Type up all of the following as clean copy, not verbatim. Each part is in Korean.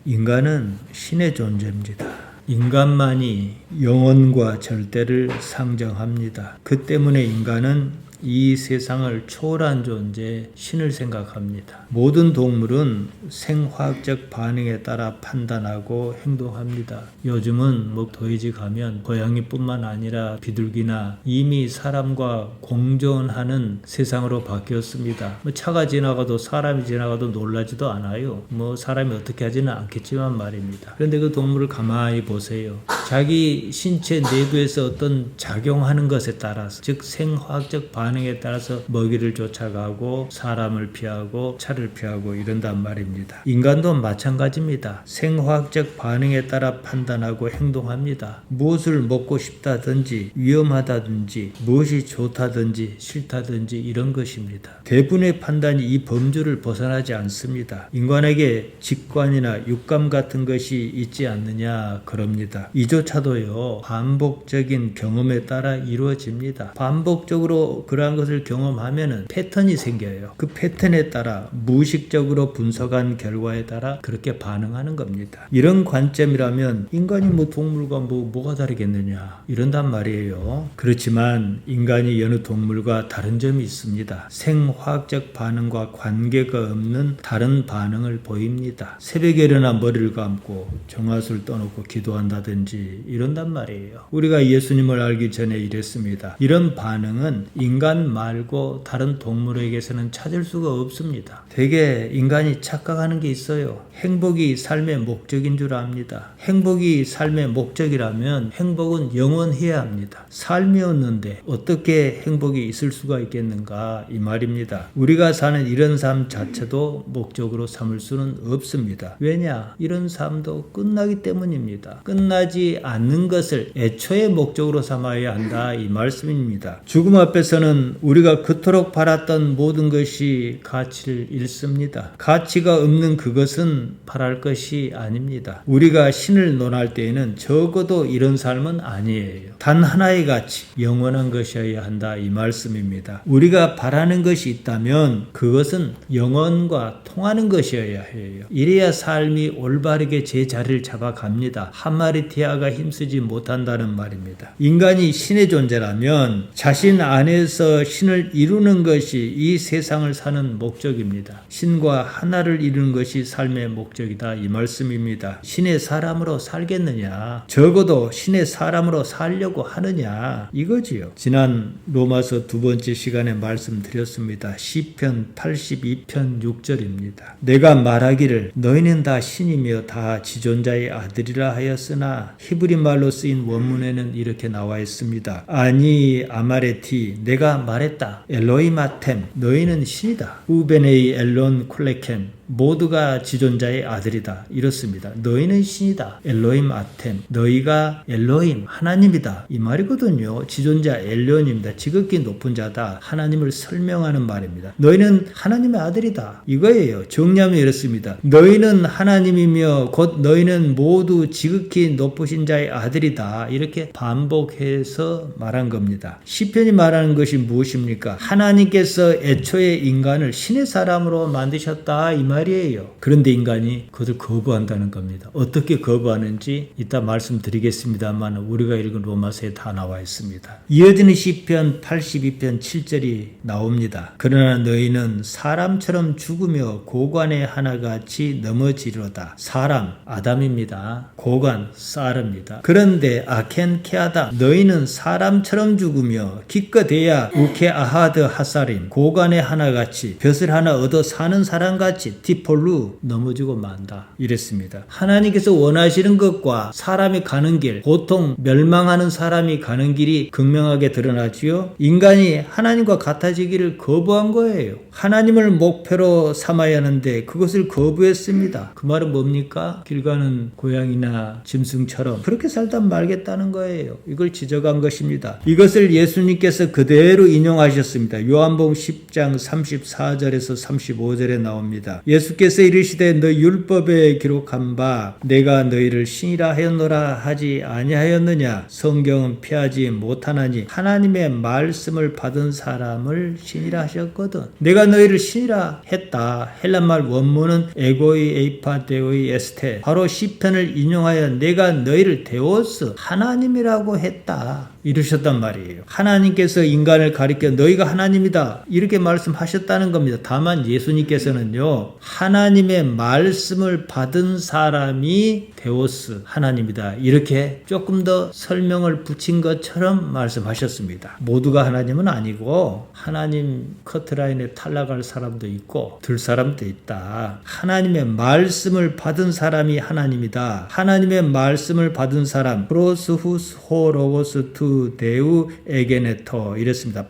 인간은 신의 존재입니다. 인간만이 영원과 절대를 상정합니다. 그 때문에 인간은 이 세상을 초월한 존재, 신을 생각합니다. 모든 동물은 생화학적 반응에 따라 판단하고 행동합니다. 요즘은 목토이지 가면 고양이뿐만 아니라 비둘기나 이미 사람과 공존하는 세상으로 바뀌었습니다. 차가 지나가도 사람이 지나가도 놀라지도 않아요. 사람이 어떻게 하지는 않겠지만 말입니다. 그런데 그 동물을 가만히 보세요. 자기 신체 내부에서 어떤 작용하는 것에 따라서, 즉 생화학적 반응에 따라서 먹이를 쫓아가고 사람을 피하고 차를 피하고 이런단 말입니다. 인간도 마찬가지입니다. 생화학적 반응에 따라 판단하고 행동합니다. 무엇을 먹고 싶다든지 위험하다든지 무엇이 좋다든지 싫다든지 이런 것입니다. 대부분의 판단이 이 범주를 벗어나지 않습니다. 인간에게 직관이나 육감 같은 것이 있지 않느냐 그럽니다. 이조차도요, 반복적인 경험에 따라 이루어집니다. 반복적으로 그러한 것을 경험하면은 패턴이 생겨요. 그 패턴에 따라 무의식적으로 분석한 결과에 따라 그렇게 반응하는 겁니다. 이런 관점이라면 인간이 동물과 뭐가 다르겠느냐 이런단 말이에요. 그렇지만 인간이 여느 동물과 다른 점이 있습니다. 생화학적 반응과 관계가 없는 다른 반응을 보입니다. 새벽에 일어나 머리를 감고 정화수를 떠놓고 기도한다든지 이런단 말이에요. 우리가 예수님을 알기 전에 이랬습니다. 이런 반응은 인간 말고 다른 동물에게서는 찾을 수가 없습니다. 대개 인간이 착각하는 게 있어요. 행복이 삶의 목적인 줄 압니다. 행복이 삶의 목적이라면 행복은 영원해야 합니다. 삶이었는데 어떻게 행복이 있을 수가 있겠는가 이 말입니다. 우리가 사는 이런 삶 자체도 목적으로 삼을 수는 없습니다. 왜냐? 이런 삶도 끝나기 때문입니다. 끝나지 않는 것을 애초에 목적으로 삼아야 한다 이 말씀입니다. 죽음 앞에서는 우리가 그토록 바랐던 모든 것이 가치를 잃습니다. 가치가 없는 그것은 바랄 것이 아닙니다. 우리가 신을 논할 때에는 적어도 이런 삶은 아니에요. 단 하나의 가치, 영원한 것이어야 한다 이 말씀입니다. 우리가 바라는 것이 있다면 그것은 영원과 통하는 것이어야 해요. 이래야 삶이 올바르게 제 자리를 잡아갑니다. 한 마리 태아가 힘쓰지 못한다는 말입니다. 인간이 신의 존재라면 자신 안에서 신을 이루는 것이 이 세상을 사는 목적입니다. 신과 하나를 이루는 것이 삶의 목적이다 이 말씀입니다. 신의 사람으로 살겠느냐, 적어도 신의 사람으로 살려고 하느냐 이거지요. 지난 로마서 두 번째 시간에 말씀드렸습니다. 시편 82편 6절입니다. 내가 말하기를 너희는 다 신이며 다 지존자의 아들이라 하였으나 히브리 말로 쓰인 원문에는 이렇게 나와 있습니다. 아니 아마레티 내가 말했다. 엘로임 아템 너희는 신이다. 우베네이 엘론 콜레켄 모두가 지존자의 아들이다. 이렇습니다. 너희는 신이다. 엘로임 아템 너희가 엘로임 하나님이다. 이 말이거든요. 지존자 엘론입니다. 지극히 높은 자다. 하나님을 설명하는 말입니다. 너희는 하나님의 아들이다. 이거예요. 정리하면 이렇습니다. 너희는 하나님이며 곧 너희는 모두 지극히 높으신 자의 아들이다. 이렇게 반복해서 말한 겁니다. 시편이 말하는 것이 무엇입니까? 하나님께서 애초에 인간을 신의 사람으로 만드셨다. 이 말이에요. 그런데 인간이 그것을 거부한다는 겁니다. 어떻게 거부하는지 이따 말씀드리겠습니다만 우리가 읽은 로마서에 다 나와 있습니다. 이어지는 시편 82편 7절이 나옵니다. 그러나 너희는 사람처럼 죽으며 고관의 하나같이 넘어지리로다. 사람 아담입니다. 고관 사르입니다. 그런데 아켄 케아다 너희는 사람처럼 죽으며 기껏해야 우케 아하드 하사림 고관의 하나같이 벼슬 하나 얻어 사는 사람같이 티폴루 넘어지고 만다 이랬습니다. 하나님께서 원하시는 것과 사람이 가는 길, 보통 멸망하는 사람이 가는 길이 극명하게 드러나지요. 인간이 하나님과 같아지기를 거부한 거예요. 하나님을 목표로 삼아야 하는데 그것을 거부했습니다. 그 말은 뭡니까? 길 가는 고양이나 짐승처럼 그렇게 살다 말겠다는 거예요. 이걸 지적한 것입니다. 이것을 예수님께서 그대로 인용하셨습니다. 요한복음 10장 34절에서 35절에 나옵니다. 예수께서 이르시되 너 율법에 기록한 바 내가 너희를 신이라 하였노라 하지 아니하였느냐. 성경은 피하지 못하나니 하나님의 말씀을 받은 사람을 신이라 하셨거든. 내가 너희를 신이라 했다. 헬란말 원문은 에고이 에이파데오이 에스테, 바로 시편을 인용하여 내가 너희를 데오스 하나님이라고 했다 이르셨단 말이에요. 하나님께서 인간을 가리켜 너희가 하나님이다 이렇게 말씀하셨다는 겁니다. 다만 예수님께서는요, 하나님의 말씀을 받은 사람이 데오스 하나님이다 이렇게 조금 더 설명을 붙인 것처럼 말씀하셨습니다. 모두가 하나님은 아니고 하나님 커트라인에 탈락할 사람도 있고 들 사람도 있다. 하나님의 말씀을 받은 사람이 하나님이다. 하나님의 말씀을 받은 사람 프로스후스 호로고스 투 데우 에게네토 이랬습니다.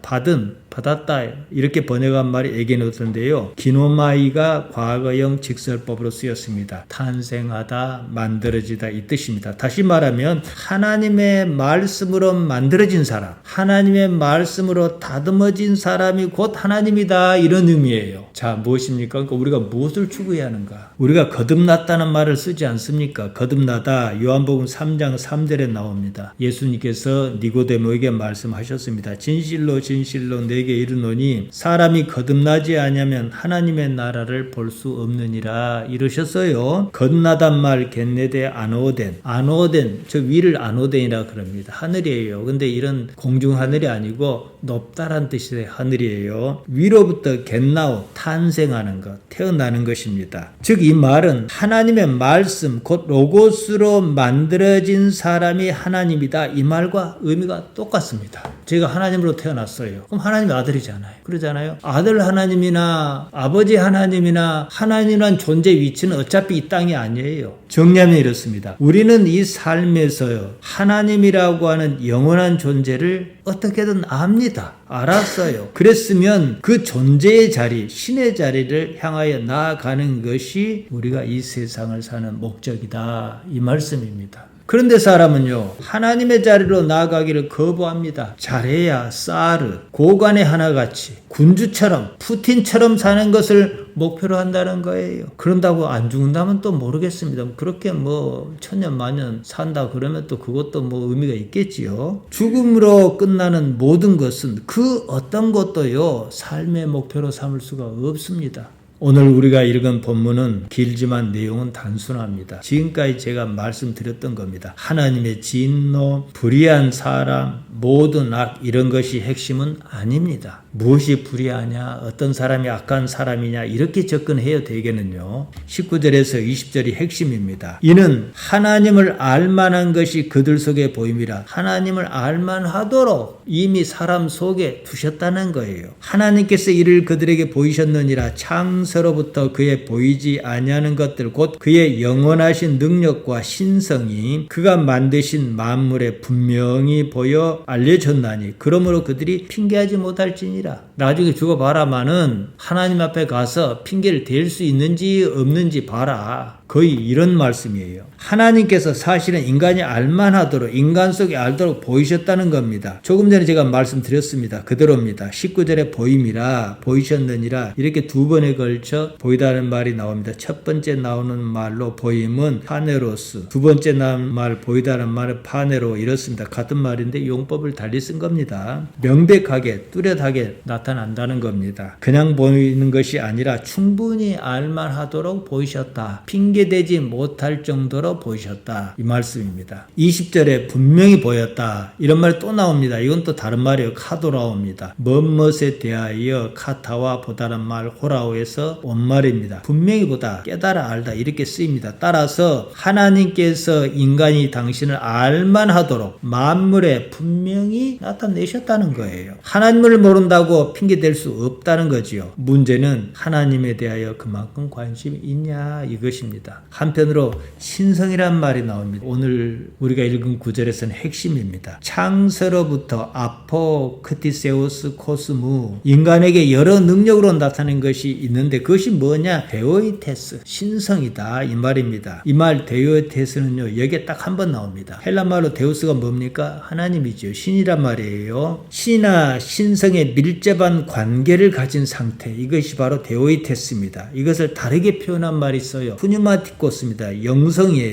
받았다 이렇게 번역한 말이 에게네토인데요. 기노마이가 과거형 직설법으로 쓰였습니다. 탄생하다, 만들어지다 이 뜻입니다. 다시 말하면 하나님의 말씀으로 만들어진 사람, 하나님의 말씀으로 다듬어진 사람이 곧 하나님이다 이런 의미예요. 자, 무엇입니까? 그러니까 우리가 무엇을 추구해야 하는가? 우리가 거듭났다는 말을 쓰지 않습니까? 거듭나다 요한복음 3장 3절에 나옵니다. 예수님께서 니고데모에게 말씀하셨습니다. 진실로 진실로 내게 이르노니 사람이 거듭나지 아니하면 하나님의 나라를 볼 수 없느니라 이러셨어요. 거듭나단 말 겟네데 아노덴 저 위를 아노덴이라 그럽니다. 하늘이에요. 근데 이런 공중 하늘이 아니고 높다란 뜻의 하늘이에요. 위로부터 겟나오 탄생하는 것, 태어나는 것입니다. 즉 이 말은 하나님의 말씀 곧 로고스로 만들어진 사람이 하나님이다 이 말과 의미가 똑같습니다. 제가 하나님으로 태어났어요. 그럼 하나님의 아들이잖아요. 그러잖아요. 아들 하나님이나 아버지 하나님이나 하나님이란 존재 위치는 어차피 이 땅이 아니에요. 정리하면 이렇습니다. 우리는 이 삶에서요, 하나님이라고 하는 영원한 존재를 어떻게든 압니다. 알았어요. 그랬으면 그 존재의 자리, 신의 자리를 향하여 나아가는 것이 우리가 이 세상을 사는 목적이다 이 말씀입니다. 그런데 사람은요, 하나님의 자리로 나아가기를 거부합니다. 잘해야 사르, 고관의 하나같이 군주처럼 푸틴처럼 사는 것을 목표로 한다는 거예요. 그런다고 안 죽는다면 또 모르겠습니다. 그렇게 뭐 천년 만년 산다 그러면 또 그것도 뭐 의미가 있겠지요. 죽음으로 끝나는 모든 것은 그 어떤 것도요, 삶의 목표로 삼을 수가 없습니다. 오늘 우리가 읽은 본문은 길지만 내용은 단순합니다. 지금까지 제가 말씀드렸던 겁니다. 하나님의 진노, 불의한 사람, 모든 악 이런 것이 핵심은 아닙니다. 무엇이 불의하냐, 어떤 사람이 악한 사람이냐 이렇게 접근해야 되겠는요. 19절에서 20절이 핵심입니다. 이는 하나님을 알만한 것이 그들 속에 보임이라. 하나님을 알만하도록 이미 사람 속에 두셨다는 거예요. 하나님께서 이를 그들에게 보이셨느니라. 창세로부터 그의 보이지 아니하는 것들 곧 그의 영원하신 능력과 신성이 그가 만드신 만물에 분명히 보여 알려졌나니 그러므로 그들이 핑계하지 못할지니라. 나중에 죽어봐라마는 하나님 앞에 가서 핑계를 댈 수 있는지 없는지 봐라. 거의 이런 말씀이에요. 하나님께서 사실은 인간이 알만하도록 인간 속에 알도록 보이셨다는 겁니다. 조금 전에 제가 말씀드렸습니다. 그대로입니다. 19절에 보임이라 보이셨느니라 이렇게 두 번에 걸쳐 보이다는 말이 나옵니다. 첫 번째 나오는 말로 보임은 파네로스, 두 번째 나오는 말 보이다는 말은 파네로 이렇습니다. 같은 말인데 용법을 달리 쓴 겁니다. 명백하게 뚜렷하게 나타난다는 겁니다. 그냥 보이는 것이 아니라 충분히 알만하도록 보이셨다. 핑계되지 못할 정도로 보이셨다. 이 말씀입니다. 20절에 분명히 보였다. 이런 말이 또 나옵니다. 이건 또 다른 말이에요. 카도라오입니다. 멋에 대하여 카타와 보다란 말 호라오에서 온 말입니다. 분명히 보다, 깨달아 알다 이렇게 쓰입니다. 따라서 하나님께서 인간이 당신을 알만하도록 만물에 분명히 나타내셨다는 거예요. 하나님을 모른다고 핑계댈 수 없다는 거지요. 문제는 하나님에 대하여 그만큼 관심이 있냐 이것입니다. 한편으로 신성 신성이란 말이 나옵니다. 오늘 우리가 읽은 구절에서는 핵심입니다. 창세로부터 아포크티세우스 코스무, 인간에게 여러 능력으로 나타낸 것이 있는데 그것이 뭐냐? 데오이테스, 신성이다 이 말입니다. 이 말 데오이테스는요 여기에 딱 한 번 나옵니다. 헬라말로 데우스가 뭡니까? 하나님이죠. 신이란 말이에요. 신이나 신성의 밀접한 관계를 가진 상태, 이것이 바로 데오이테스입니다. 이것을 다르게 표현한 말이 있어요. 푸뉴마티코스입니다. 영성이에요.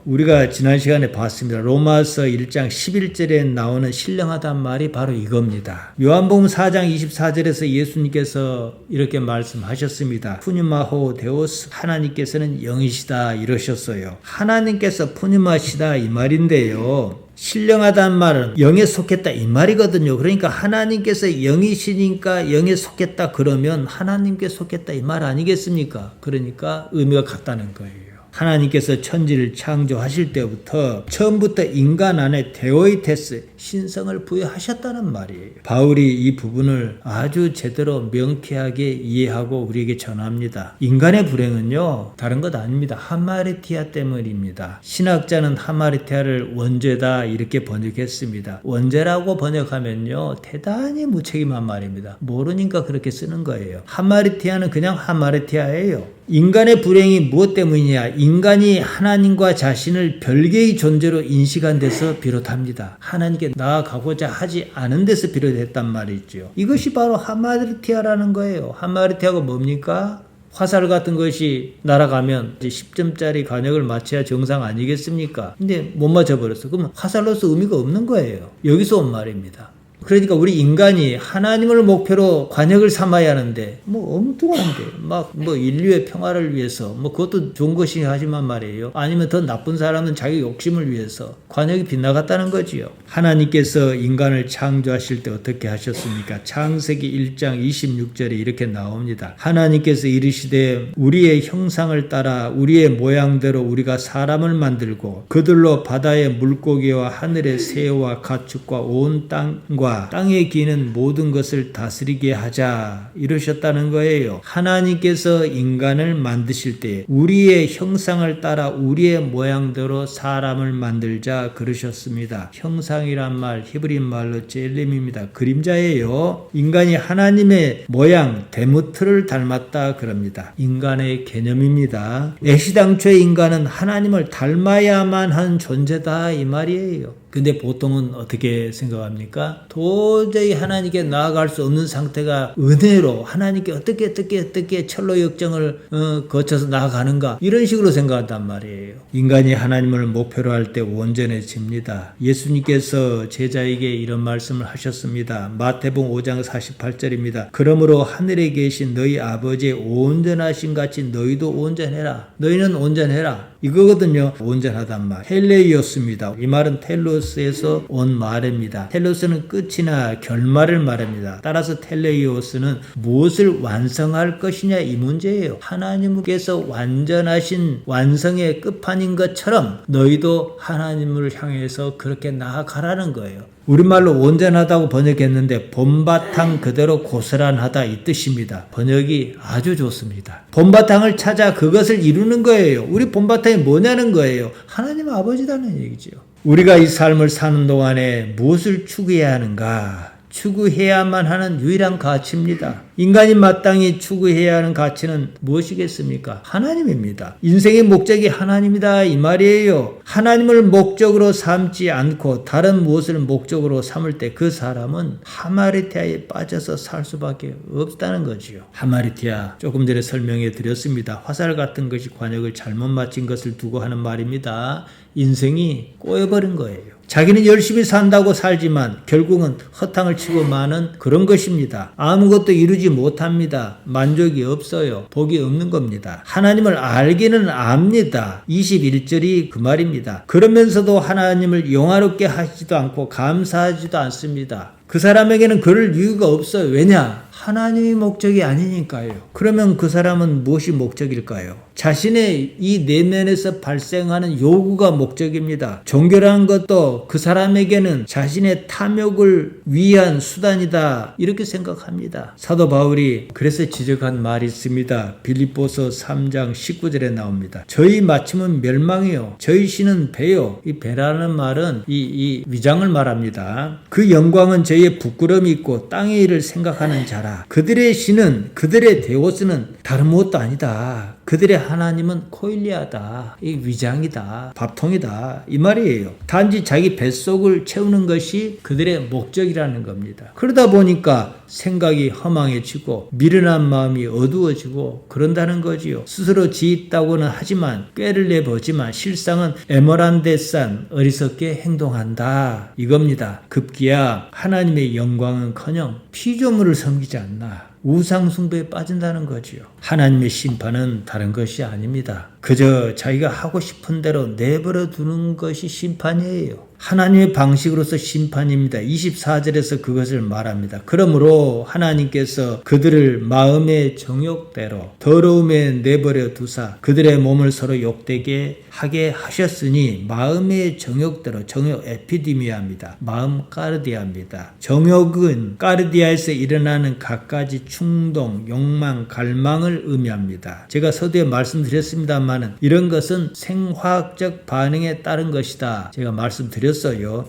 우리가 지난 시간에 봤습니다. 로마서 1장 11절에 나오는 신령하다는 말이 바로 이겁니다. 요한복음 4장 24절에서 예수님께서 이렇게 말씀하셨습니다. 푸뉴마호 데오스, 하나님께서는 영이시다 이러셨어요. 하나님께서 푸뉴마시다 이 말인데요. 신령하다는 말은 영에 속했다 이 말이거든요. 그러니까 하나님께서 영이시니까 영에 속했다 그러면 하나님께 속했다 이 말 아니겠습니까? 그러니까 의미가 같다는 거예요. 하나님께서 천지를 창조하실 때부터 처음부터 인간 안에 데오이테스, 신성을 부여하셨다는 말이에요. 바울이 이 부분을 아주 제대로 명쾌하게 이해하고 우리에게 전합니다. 인간의 불행은요 다른 것 아닙니다. 하마르티아 때문입니다. 신학자는 하마르티아를 원죄다 이렇게 번역했습니다. 원죄라고 번역하면요 대단히 무책임한 말입니다. 모르니까 그렇게 쓰는 거예요. 하마르티아는 그냥 하마르티아예요. 인간의 불행이 무엇 때문이냐? 인간이 하나님과 자신을 별개의 존재로 인식한 데서 비롯합니다. 하나님께 나아가고자 하지 않은 데서 비롯했단 말이죠. 이것이 바로 하마르티아라는 거예요. 하마르티아가 뭡니까? 화살 같은 것이 날아가면 이제 10점짜리 간역을 맞춰야 정상 아니겠습니까? 근데 못 맞춰버렸어. 그러면 화살로서 의미가 없는 거예요. 여기서 온 말입니다. 그러니까 우리 인간이 하나님을 목표로 관역을 삼아야 하는데 엉뚱한데 인류의 평화를 위해서 그것도 좋은 것이 하지만 말이에요. 아니면 더 나쁜 사람은 자기 욕심을 위해서 관역이 빗나갔다는 거지요. 하나님께서 인간을 창조하실 때 어떻게 하셨습니까? 창세기 1장 26절에 이렇게 나옵니다. 하나님께서 이르시되 우리의 형상을 따라 우리의 모양대로 우리가 사람을 만들고 그들로 바다의 물고기와 하늘의 새와 가축과 온 땅과 땅에 기는 모든 것을 다스리게 하자 이러셨다는 거예요. 하나님께서 인간을 만드실 때 우리의 형상을 따라 우리의 모양대로 사람을 만들자 그러셨습니다. 형상이란 말 히브리 말로 젤림입니다. 그림자예요. 인간이 하나님의 모양 데무트를 닮았다 그럽니다. 인간의 개념입니다. 애시당초의 인간은 하나님을 닮아야만 한 존재다 이 말이에요. 근데 보통은 어떻게 생각합니까? 도저히 하나님께 나아갈 수 없는 상태가 은혜로 하나님께 어떻게 철로 역정을 거쳐서 나아가는가 이런 식으로 생각한단 말이에요. 인간이 하나님을 목표로 할 때 온전해집니다. 예수님께서 제자에게 이런 말씀을 하셨습니다. 마태복음 5장 48절입니다. 그러므로 하늘에 계신 너희 아버지의 온전하신 같이 너희도 온전해라. 너희는 온전해라. 이거거든요. 온전하단 말. 텔레이오스입니다. 이 말은 텔로스에서 온 말입니다. 텔로스는 끝이나 결말을 말합니다. 따라서 텔레이오스는 무엇을 완성할 것이냐 이 문제예요. 하나님께서 완전하신 완성의 끝판인 것처럼 너희도 하나님을 향해서 그렇게 나아가라는 거예요. 우리말로 온전하다고 번역했는데 본바탕 그대로 고스란하다 이 뜻입니다. 번역이 아주 좋습니다. 본바탕을 찾아 그것을 이루는 거예요. 우리 본바탕이 뭐냐는 거예요. 하나님 아버지라는 얘기죠. 우리가 이 삶을 사는 동안에 무엇을 추구해야 하는가? 추구해야만 하는 유일한 가치입니다. 인간이 마땅히 추구해야 하는 가치는 무엇이겠습니까? 하나님입니다. 인생의 목적이 하나님이다 이 말이에요. 하나님을 목적으로 삼지 않고 다른 무엇을 목적으로 삼을 때 그 사람은 하마르티아에 빠져서 살 수밖에 없다는 거지요. 하마르티아 조금 전에 설명해 드렸습니다. 화살 같은 것이 관역을 잘못 맞힌 것을 두고 하는 말입니다. 인생이 꼬여버린 거예요. 자기는 열심히 산다고 살지만 결국은 허탕을 치고 마는 그런 것입니다. 아무것도 이루지 못합니다. 만족이 없어요. 복이 없는 겁니다. 하나님을 알기는 압니다. 21절이 그 말입니다. 그러면서도 하나님을 영화롭게 하지도 않고 감사하지도 않습니다. 그 사람에게는 그럴 이유가 없어요. 왜냐? 하나님이 목적이 아니니까요. 그러면 그 사람은 무엇이 목적일까요? 자신의 이 내면에서 발생하는 요구가 목적입니다. 종교라는 것도 그 사람에게는 자신의 탐욕을 위한 수단이다, 이렇게 생각합니다. 사도 바울이 그래서 지적한 말이 있습니다. 빌립보서 3장 19절에 나옵니다. 저희 마침은 멸망이요 저희 신은 배요. 이 배라는 말은 이 위장을 말합니다. 그 영광은 저희의 부끄러움이 있고 땅의 일을 생각하는 자라. 그들의 신은, 그들의 데오스는 다른 무엇도 아니다. 그들의 하나님은 코일리아다. 이 위장이다. 밥통이다. 이 말이에요. 단지 자기 뱃속을 채우는 것이 그들의 목적이라는 겁니다. 그러다 보니까 생각이 허망해지고 미련한 마음이 어두워지고 그런다는 거지요. 스스로 지있다고는 하지만 꾀를 내보지만 실상은 에머란데산 어리석게 행동한다, 이겁니다. 급기야 하나님의 영광은커녕 피조물을 섬기지 않나 우상 숭배에 빠진다는 거지요. 하나님의 심판은 다른 것이 아닙니다. 그저 자기가 하고 싶은 대로 내버려 두는 것이 심판이에요. 하나님의 방식으로서 심판입니다. 24절에서 그것을 말합니다. 그러므로 하나님께서 그들을 마음의 정욕대로 더러움에 내버려 두사 그들의 몸을 서로 욕되게 하게 하셨으니 마음의 정욕대로, 정욕 에피디미아입니다. 마음 까르디아입니다. 정욕은 까르디아에서 일어나는 갖가지 충동, 욕망, 갈망을 의미합니다. 제가 서두에 말씀드렸습니다만 이런 것은 생화학적 반응에 따른 것이다, 제가 말씀드렸습니다.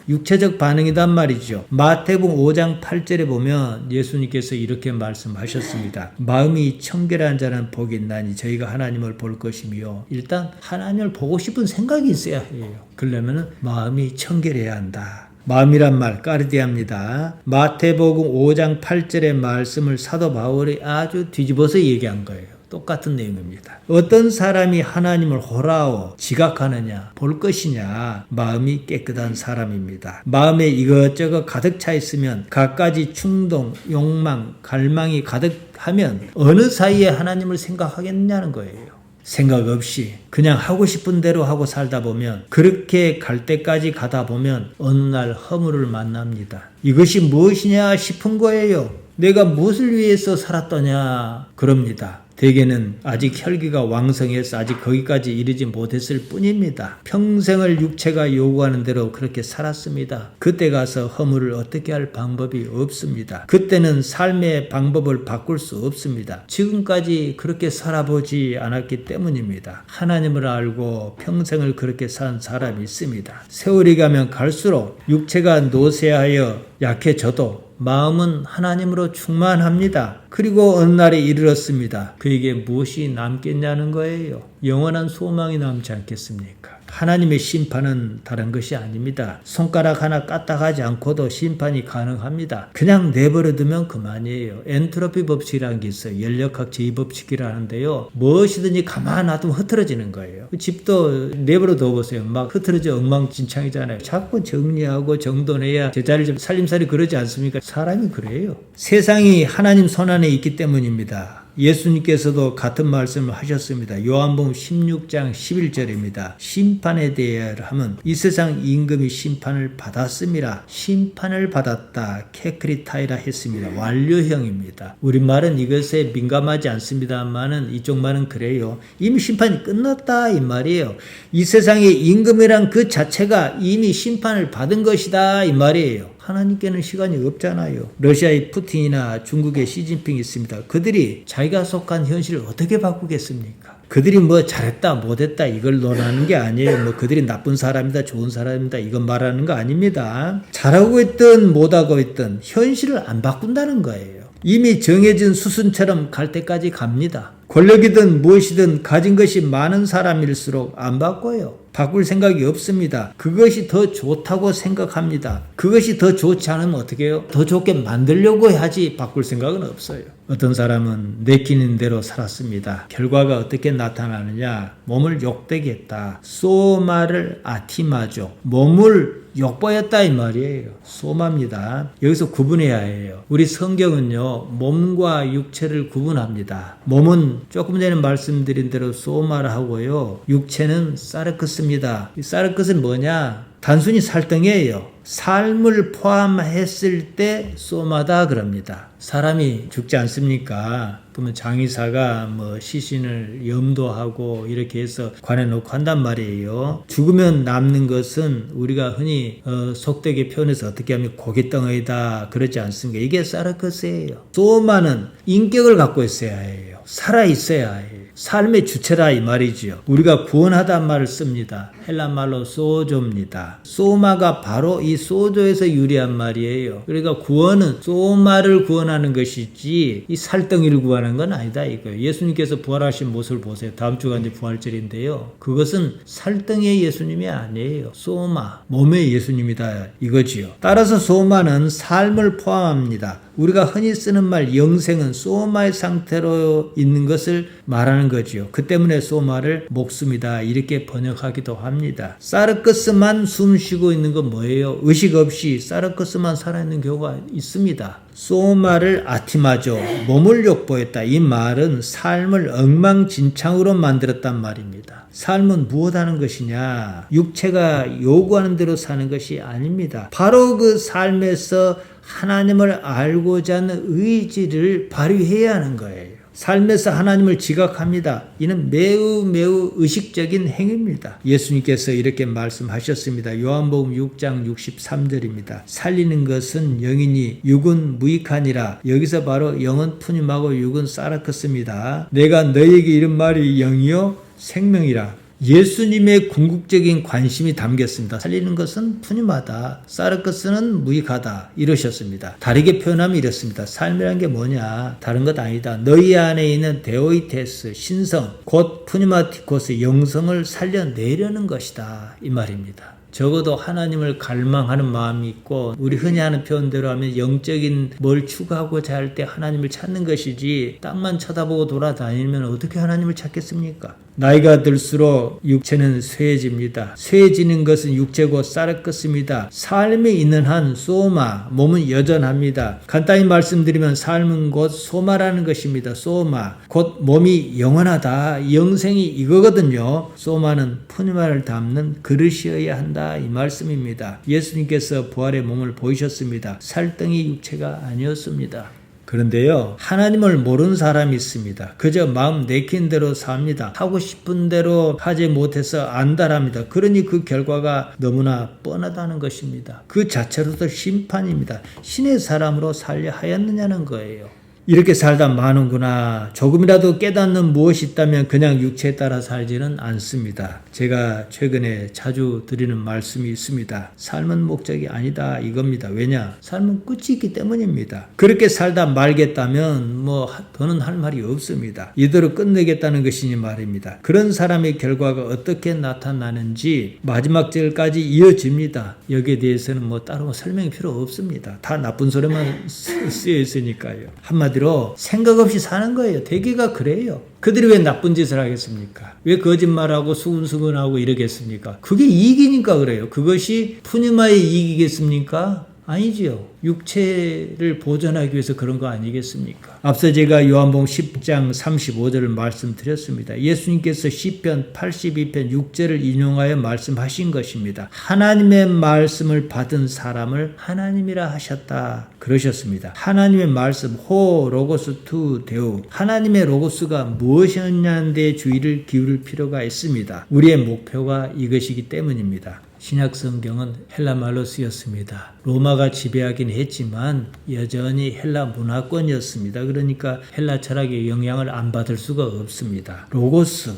육체적 반응이란 말이죠. 마태복음 5장 8절에 보면 예수님께서 이렇게 말씀하셨습니다. 마음이 청결한 자는 복이 있나니 저희가 하나님을 볼 것이며, 일단 하나님을 보고 싶은 생각이 있어야 해요. 그러려면 마음이 청결해야 한다. 마음이란 말 까르디아입니다. 마태복음 5장 8절의 말씀을 사도 바울이 아주 뒤집어서 얘기한 거예요. 똑같은 내용입니다. 어떤 사람이 하나님을 호라오 지각하느냐, 볼 것이냐, 마음이 깨끗한 사람입니다. 마음에 이것저것 가득 차 있으면 갖가지 충동, 욕망, 갈망이 가득하면 어느 사이에 하나님을 생각하겠냐는 거예요. 생각 없이 그냥 하고 싶은 대로 하고 살다 보면, 그렇게 갈 때까지 가다 보면 어느 날 허물을 만납니다. 이것이 무엇이냐 싶은 거예요. 내가 무엇을 위해서 살았더냐 그럽니다. 대개는 아직 혈기가 왕성해서 아직 거기까지 이르지 못했을 뿐입니다. 평생을 육체가 요구하는 대로 그렇게 살았습니다. 그때 가서 허물을 어떻게 할 방법이 없습니다. 그때는 삶의 방법을 바꿀 수 없습니다. 지금까지 그렇게 살아보지 않았기 때문입니다. 하나님을 알고 평생을 그렇게 산 사람이 있습니다. 세월이 가면 갈수록 육체가 노쇠하여 약해져도 마음은 하나님으로 충만합니다. 그리고 어느 날에 이르렀습니다. 그에게 무엇이 남겠냐는 거예요. 영원한 소망이 남지 않겠습니까? 하나님의 심판은 다른 것이 아닙니다. 손가락 하나 까딱하지 않고도 심판이 가능합니다. 그냥 내버려두면 그만이에요. 엔트로피 법칙이라는 게 있어요. 연력학 제2법칙이라는데요. 무엇이든지 가만 놔두면 흐트러지는 거예요. 집도 내버려둬 보세요. 막 흐트러져 엉망진창이잖아요. 자꾸 정리하고 정돈해야 제자리를 좀 살림살이 그러지 않습니까? 사람이 그래요. 세상이 하나님 손안에 있기 때문입니다. 예수님께서도 같은 말씀을 하셨습니다. 요한복음 16장 11절입니다. 심판에 대하여 하면 이 세상 임금이 심판을 받았습니다. 심판을 받았다. 케크리타이라 했습니다. 완료형입니다. 우리말은 이것에 민감하지 않습니다만은 이쪽 말은 그래요. 이미 심판이 끝났다 이 말이에요. 이 세상의 임금이란 그 자체가 이미 심판을 받은 것이다 이 말이에요. 하나님께는 시간이 없잖아요. 러시아의 푸틴이나 중국의 시진핑이 있습니다. 그들이 자기가 속한 현실을 어떻게 바꾸겠습니까? 그들이 뭐 잘했다 못했다 이걸 논하는 게 아니에요. 뭐 그들이 나쁜 사람이다 좋은 사람이다 이건 말하는 거 아닙니다. 잘하고 있든 못하고 있든 현실을 안 바꾼다는 거예요. 이미 정해진 수순처럼 갈 때까지 갑니다. 권력이든 무엇이든 가진 것이 많은 사람일수록 안 바꿔요. 바꿀 생각이 없습니다. 그것이 더 좋다고 생각합니다. 그것이 더 좋지 않으면 어떻게 해요? 더 좋게 만들려고 해야지 바꿀 생각은 없어요. 어떤 사람은 내키는 대로 살았습니다. 결과가 어떻게 나타나느냐? 몸을 욕되게 했다. 소마를 아티마죠. 몸을 욕보였다 이 말이에요. 소마입니다. 여기서 구분해야 해요. 우리 성경은요 몸과 육체를 구분합니다. 몸은 조금 전에 말씀드린 대로 소마를 하고요, 육체는 사르크스입니다. 이 사르크스는 뭐냐? 단순히 살덩이에요. 삶을 포함했을 때 소마다 그럽니다. 사람이 죽지 않습니까? 그러면 장의사가 뭐 시신을 염도하고 이렇게 해서 관에 놓고 한단 말이에요. 죽으면 남는 것은 우리가 흔히 속되게 표현해서 어떻게 하면 고깃덩어리다 그러지 않습니까? 이게 사르커스예요. 소마는 인격을 갖고 있어야 해요. 살아 있어야 해요. 삶의 주체다 이 말이지요. 우리가 구원하다는 말을 씁니다. 헬라 말로 소조입니다. 소마가 바로 이 소조에서 유래한 말이에요. 그러니까 구원은 소마를 구원하는 것이지 이 살덩이를 구하는 건 아니다 이거예요. 예수님께서 부활하신 모습을 보세요. 다음 주가 이제 부활절인데요. 그것은 살덩이의 예수님이 아니에요. 소마, 몸의 예수님이다 이거지요. 따라서 소마는 삶을 포함합니다. 우리가 흔히 쓰는 말 영생은 소마의 상태로 있는 것을 말하는 거지요. 그 때문에 소마를 목숨이다 이렇게 번역하기도 합니다. 사르커스만 숨 쉬고 있는 건 뭐예요? 의식 없이 사르커스만 살아있는 경우가 있습니다. 소마를 아티마죠. 몸을 욕보했다. 이 말은 삶을 엉망진창으로 만들었단 말입니다. 삶은 무엇하는 것이냐? 육체가 요구하는 대로 사는 것이 아닙니다. 바로 그 삶에서 하나님을 알고자 하는 의지를 발휘해야 하는 거예요. 삶에서 하나님을 지각합니다. 이는 매우 의식적인 행위입니다. 예수님께서 이렇게 말씀하셨습니다. 요한복음 6장 63절입니다. 살리는 것은 영이니 육은 무익하니라. 여기서 바로 영은 푸님하고 육은 사르커스입니다. 내가 너희에게 이른 말이 영이요 생명이라. 예수님의 궁극적인 관심이 담겼습니다. 살리는 것은 푸님하다. 사르커스는 무익하다. 이러셨습니다. 다르게 표현하면 이렇습니다. 삶이란 게 뭐냐? 다른 것 아니다. 너희 안에 있는 데오이테스, 신성, 곧 푸니마티코스, 영성을 살려내려는 것이다. 이 말입니다. 적어도 하나님을 갈망하는 마음이 있고 우리 흔히 하는 표현대로 하면 영적인 뭘 추구하고자 할 때 하나님을 찾는 것이지 땅만 쳐다보고 돌아다니면 어떻게 하나님을 찾겠습니까? 나이가 들수록 육체는 쇠해집니다. 쇠해지는 것은 육체고 사르커스입니다. 삶이 있는 한 소마, 몸은 여전합니다. 간단히 말씀드리면 삶은 곧 소마라는 것입니다. 소마, 곧 몸이 영원하다. 영생이 이거거든요. 소마는 푸니마를 담는 그릇이어야 한다. 이 말씀입니다. 예수님께서 부활의 몸을 보이셨습니다. 살덩이 육체가 아니었습니다. 그런데요, 하나님을 모르는 사람이 있습니다. 그저 마음 내킨 대로 삽니다. 하고 싶은 대로 하지 못해서 안달합니다. 그러니 그 결과가 너무나 뻔하다는 것입니다. 그 자체로도 심판입니다. 신의 사람으로 살려 하였느냐는 거예요. 이렇게 살다 마는구나. 조금이라도 깨닫는 무엇이 있다면 그냥 육체에 따라 살지는 않습니다. 제가 최근에 자주 드리는 말씀이 있습니다. 삶은 목적이 아니다 이겁니다. 왜냐? 삶은 끝이 있기 때문입니다. 그렇게 살다 말겠다면 더는 할 말이 없습니다. 이대로 끝내겠다는 것이니 말입니다. 그런 사람의 결과가 어떻게 나타나는지 마지막 절까지 이어집니다. 여기에 대해서는 따로 설명이 필요 없습니다. 다 나쁜 소리만 쓰여 있으니까요. 한마디로 생각 없이 사는 거예요. 대개가 그래요. 그들이 왜 나쁜 짓을 하겠습니까? 왜 거짓말하고 수근수근하고 이러겠습니까? 그게 이익이니까 그래요. 그것이 푸니마의 이익이겠습니까? 아니지요. 육체를 보존하기 위해서 그런 거 아니겠습니까? 앞서 제가 요한복음 10장 35절을 말씀드렸습니다. 예수님께서 시편 82편 6절을 인용하여 말씀하신 것입니다. 하나님의 말씀을 받은 사람을 하나님이라 하셨다. 그러셨습니다. 하나님의 말씀, 호 로고스 투 데우. 하나님의 로고스가 무엇이었냐는 데 주의를 기울일 필요가 있습니다. 우리의 목표가 이것이기 때문입니다. 신약 성경은 헬라말로 쓰였습니다. 로마가 지배하긴 했지만 여전히 헬라 문화권이었습니다. 그러니까 헬라 철학의 영향을 안 받을 수가 없습니다. 로고스,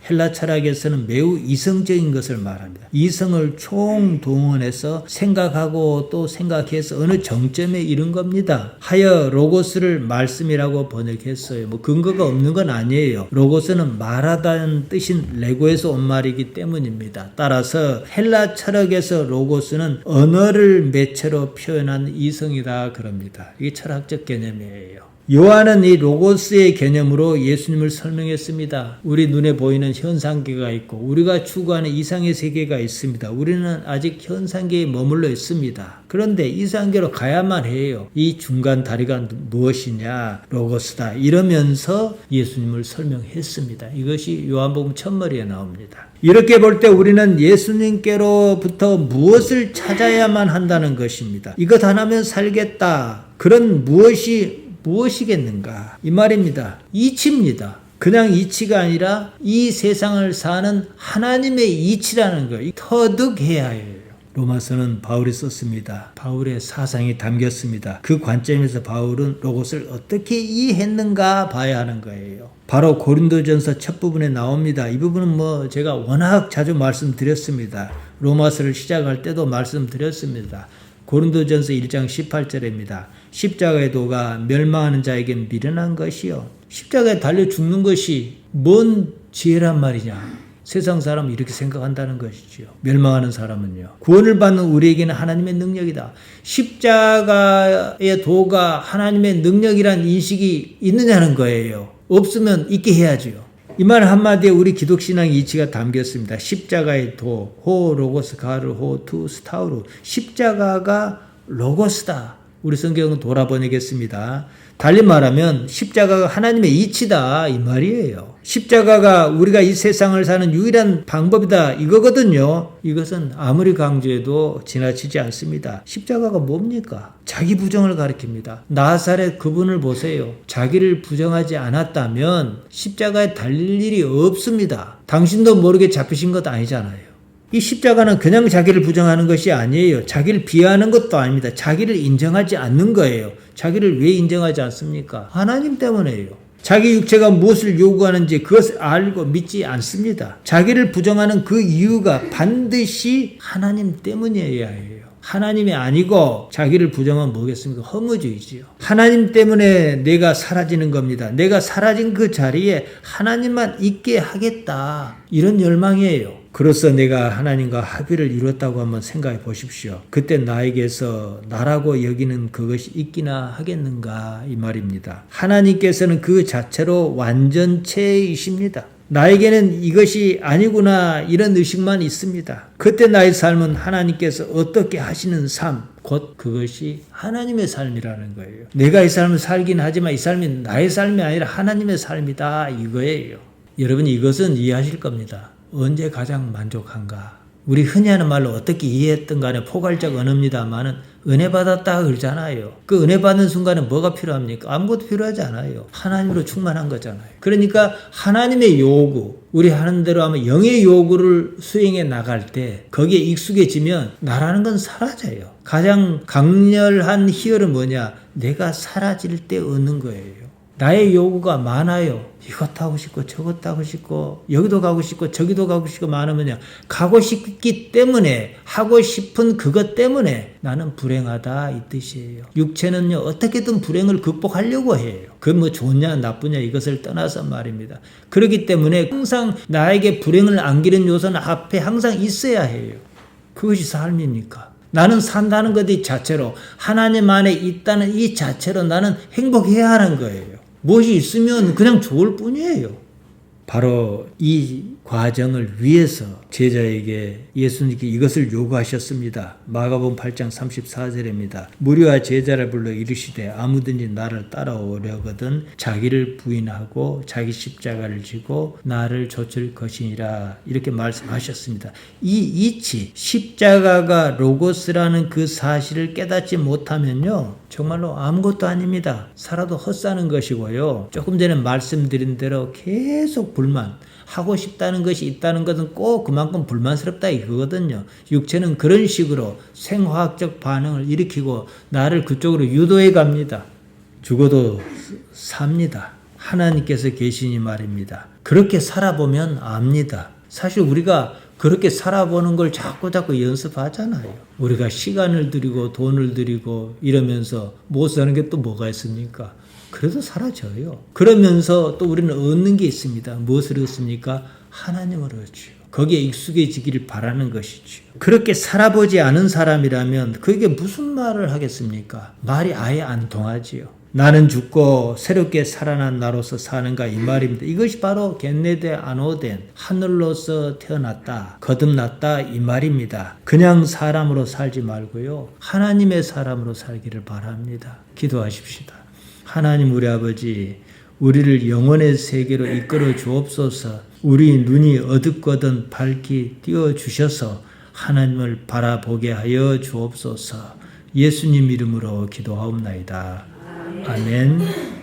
헬라 철학에서는 매우 이성적인 것을 말합니다. 이성을 총동원해서 생각하고 또 생각해서 어느 정점에 이른 겁니다. 하여 로고스를 말씀이라고 번역했어요. 근거가 없는 건 아니에요. 로고스는 말하다는 뜻인 레고에서 온 말이기 때문입니다. 따라서 헬라 철학에서 로고스는 언어를 매체로 표현한 이성이다 그럽니다. 이게 철학적 개념이에요. 요한은 이 로고스의 개념으로 예수님을 설명했습니다. 우리 눈에 보이는 현상계가 있고 우리가 추구하는 이상의 세계가 있습니다. 우리는 아직 현상계에 머물러 있습니다. 그런데 이상계로 가야만 해요. 이 중간 다리가 무엇이냐? 로고스다. 이러면서 예수님을 설명했습니다. 이것이 요한복음 첫머리에 나옵니다. 이렇게 볼 때 우리는 예수님께로부터 무엇을 찾아야만 한다는 것입니다. 이것 하나면 살겠다. 그런 무엇이 무엇이겠는가? 이 말입니다. 이치입니다. 그냥 이치가 아니라 이 세상을 사는 하나님의 이치라는 거, 터득해야 해요. 로마서는 바울이 썼습니다. 바울의 사상이 담겼습니다. 그 관점에서 바울은 로고스를 어떻게 이해했는가 봐야 하는 거예요. 바로 고린도전서 첫 부분에 나옵니다. 이 부분은 제가 워낙 자주 말씀드렸습니다. 로마서를 시작할 때도 말씀드렸습니다. 고린도전서 1장 18절입니다. 십자가의 도가 멸망하는 자에게 미련한 것이요 십자가에 달려 죽는 것이 뭔 지혜란 말이냐. 세상 사람은 이렇게 생각한다는 것이지요. 멸망하는 사람은요. 구원을 받는 우리에게는 하나님의 능력이다. 십자가의 도가 하나님의 능력이란 인식이 있느냐는 거예요. 없으면 있게 해야지요. 이 말 한마디에 우리 기독신앙의 이치가 담겼습니다. 십자가의 도, 호 로고스 가르 호 투 스타우루. 십자가가 로고스다. 우리 성경은 돌아보내겠습니다. 달리 말하면 십자가가 하나님의 이치다 이 말이에요. 십자가가 우리가 이 세상을 사는 유일한 방법이다 이거거든요. 이것은 아무리 강조해도 지나치지 않습니다. 십자가가 뭡니까? 자기 부정을 가리킵니다. 나사렛 그분을 보세요. 자기를 부정하지 않았다면 십자가에 달릴 일이 없습니다. 당신도 모르게 잡히신 것 아니잖아요. 이 십자가는 그냥 자기를 부정하는 것이 아니에요. 자기를 비하하는 것도 아닙니다. 자기를 인정하지 않는 거예요. 자기를 왜 인정하지 않습니까? 하나님 때문에요. 자기 육체가 무엇을 요구하는지 그것을 알고 믿지 않습니다. 자기를 부정하는 그 이유가 반드시 하나님 때문이어야 해요. 하나님이 아니고 자기를 부정하면 뭐겠습니까? 허무주의지요. 하나님 때문에 내가 사라지는 겁니다. 내가 사라진 그 자리에 하나님만 있게 하겠다. 이런 열망이에요. 그로써 내가 하나님과 합의를 이뤘다고 한번 생각해 보십시오. 그때 나에게서 나라고 여기는 그것이 있기나 하겠는가 이 말입니다. 하나님께서는 그 자체로 완전체이십니다. 나에게는 이것이 아니구나 이런 의식만 있습니다. 그때 나의 삶은 하나님께서 어떻게 하시는 삶, 곧 그것이 하나님의 삶이라는 거예요. 내가 이 삶을 살긴 하지만 이 삶이 나의 삶이 아니라 하나님의 삶이다 이거예요. 여러분 이것은 이해하실 겁니다. 언제 가장 만족한가? 우리 흔히 하는 말로 어떻게 이해했든 간에 포괄적 언어입니다만은 은혜 받았다 그러잖아요. 그 은혜 받는 순간에 뭐가 필요합니까? 아무것도 필요하지 않아요. 하나님으로 충만한 거잖아요. 그러니까 하나님의 요구, 우리 하는 대로 하면 영의 요구를 수행해 나갈 때 거기에 익숙해지면 나라는 건 사라져요. 가장 강렬한 희열은 뭐냐? 내가 사라질 때 얻는 거예요. 나의 요구가 많아요. 이것 하고 싶고 저것 하고 싶고 여기도 가고 싶고 저기도 가고 싶고 많으면요. 가고 싶기 때문에 하고 싶은 그것 때문에 나는 불행하다 이 뜻이에요. 육체는요 어떻게든 불행을 극복하려고 해요. 그건 좋냐 나쁘냐 이것을 떠나서 말입니다. 그렇기 때문에 항상 나에게 불행을 안기는 요소는 앞에 항상 있어야 해요. 그것이 삶입니까? 나는 산다는 것 이 자체로 하나님 안에 있다는 이 자체로 나는 행복해야 하는 거예요. 무엇이 있으면 그냥 좋을 뿐이에요. 바로 이 과정을 위해서 제자에게 예수님께 이것을 요구하셨습니다. 마가복음 8장 34절입니다. 무리와 제자를 불러 이르시되 아무든지 나를 따라오려거든 자기를 부인하고 자기 십자가를 지고 나를 좇을 것이니라 이렇게 말씀하셨습니다. 이 이치 십자가가 로고스라는 그 사실을 깨닫지 못하면요 정말로 아무것도 아닙니다. 살아도 헛사는 것이고요. 조금 전에 말씀드린 대로 계속 불만 하고 싶다는 것이 있다는 것은 꼭 그만큼 불만스럽다 이거거든요. 육체는 그런 식으로 생화학적 반응을 일으키고 나를 그쪽으로 유도해 갑니다. 죽어도 삽니다. 하나님께서 계시니 말입니다. 그렇게 살아보면 압니다. 사실 우리가 그렇게 살아보는 걸 자꾸 연습하잖아요. 우리가 시간을 들이고 돈을 들이고 이러면서 못 사는 게 또 뭐가 있습니까? 그래도 사라져요. 그러면서 또 우리는 얻는 게 있습니다. 무엇을 얻습니까? 하나님을 얻죠. 거기에 익숙해지기를 바라는 것이죠. 그렇게 살아보지 않은 사람이라면 그게 무슨 말을 하겠습니까? 말이 아예 안 통하지요. 나는 죽고 새롭게 살아난 나로서 사는가 이 말입니다. 이것이 바로 겟네데 아노덴 하늘로서 태어났다 거듭났다 이 말입니다. 그냥 사람으로 살지 말고요 하나님의 사람으로 살기를 바랍니다. 기도하십시다. 하나님 우리 아버지 우리를 영혼의 세계로 이끌어 주옵소서. 우리 눈이 어둡거든 밝히 띄워주셔서 하나님을 바라보게 하여 주옵소서. 예수님 이름으로 기도하옵나이다. 아멘.